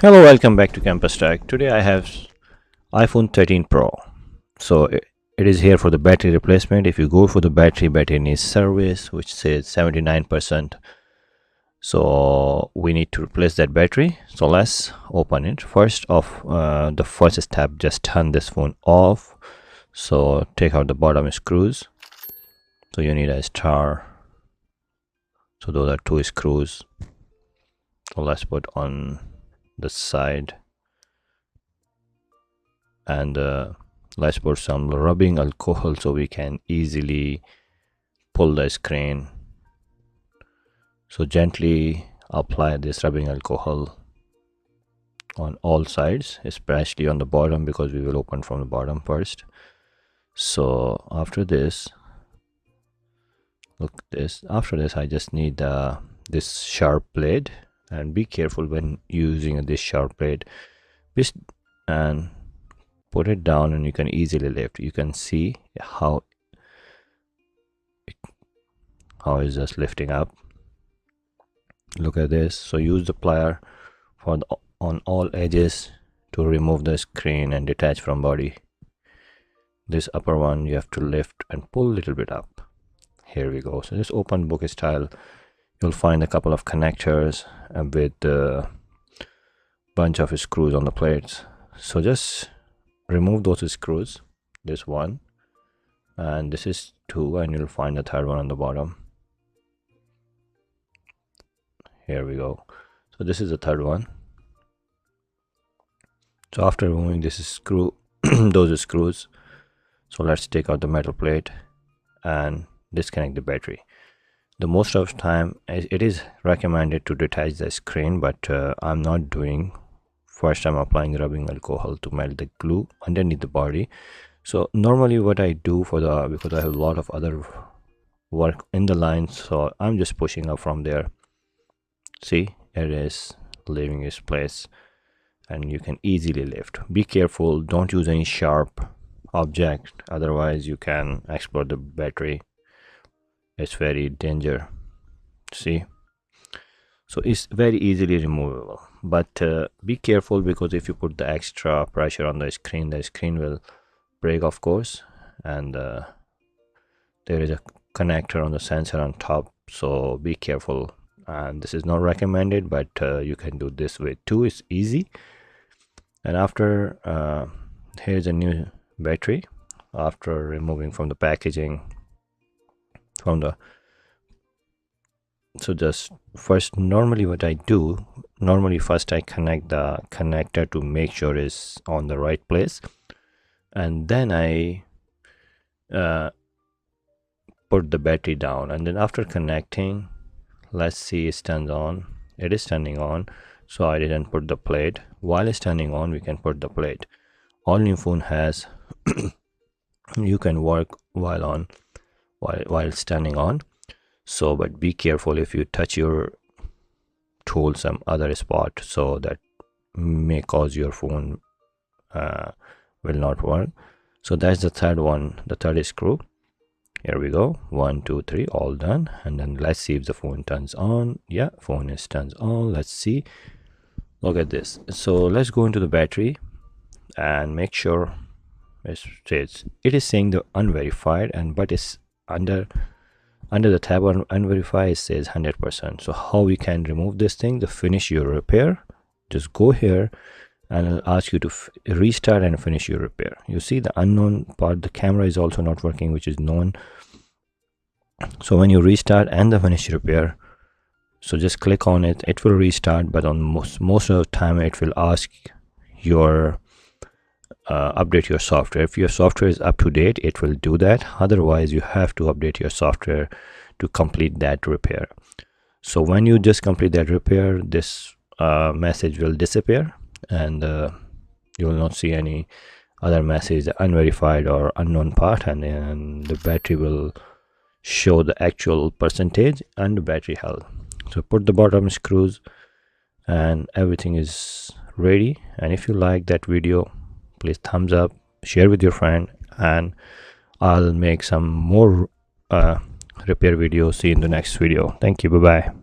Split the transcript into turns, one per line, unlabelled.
Hello, welcome back to campustech. Today I have iPhone 13 Pro. So it is here for the battery replacement. If you go for the battery needs service, which says 79%. So we need to replace that battery. So let's open it. First off, the first step, just turn this phone off. So take out the bottom screws. So you need a star. So those are two screws. So let's put on the side, and let's put some rubbing alcohol so we can easily pull the screen. So gently apply this rubbing alcohol on all sides, especially on the bottom, because we will open from the bottom first. So after this, look this, after this I just need this sharp blade, and be careful when using this sharp blade, and put it down and you can easily lift. You can see how it's just lifting up. Look at this. So use the plier on all edges to remove the screen and detach from body. This upper one you have to lift and pull a little bit up. Here we go. So this open book style, you'll find a couple of connectors with a bunch of screws on the plates. So just remove those screws, this one, and this is two, and you'll find the third one on the bottom. Here we go. So this is the third one. So after removing this screw those screws, so let's take out the metal plate and disconnect the battery. The most of the time it is recommended to detach the screen, but I'm not doing. First I'm applying rubbing alcohol to melt the glue underneath the body. So normally what I do because I have a lot of other work in the line, so I'm just pushing up from there. See, it is leaving its place and you can easily lift. Be careful, don't use any sharp object, otherwise you can explode the battery. It's very dangerous. See, so it's very easily removable, but be careful, because if you put the extra pressure on the screen will break, of course. And there is a connector on the sensor on top, so be careful. And this is not recommended, but you can do this way too. It's easy. And after here's a new battery after removing from the packaging so just first, normally what I do, first I connect the connector to make sure it's on the right place, and then I put the battery down. And then after connecting, let's see, it turns on. It is turning on, so I didn't put the plate. While it's turning on, we can put the plate. All new phone has you can work while it's turning on. So but be careful if you touch your tool some other spot, so that may cause your phone will not work. So that's the third one, the third screw. Here we go, 1 2 3, all done. And then let's see if the phone turns on. Yeah, phone is turns on. Let's see, look at this. So let's go into the battery and make sure it is saying the unverified, and but it's under the tab on unverify, it says 100%. So how we can remove this thing? The finish your repair, just go here and I'll ask you to restart and finish your repair. You see the unknown part, the camera is also not working, which is known. So when you restart and the finish repair, so just click on it, it will restart. But on most of the time it will ask your update your software. If your software is up to date, it will do that. Otherwise you have to update your software to complete that repair. So when you just complete that repair, this message will disappear, and you will not see any other message, unverified or unknown part, and then the battery will show the actual percentage and the battery health. So put the bottom screws and everything is ready. And if you like that video, please thumbs up, share with your friend, and I'll make some more repair videos. See you in the next video. Thank you. Bye bye.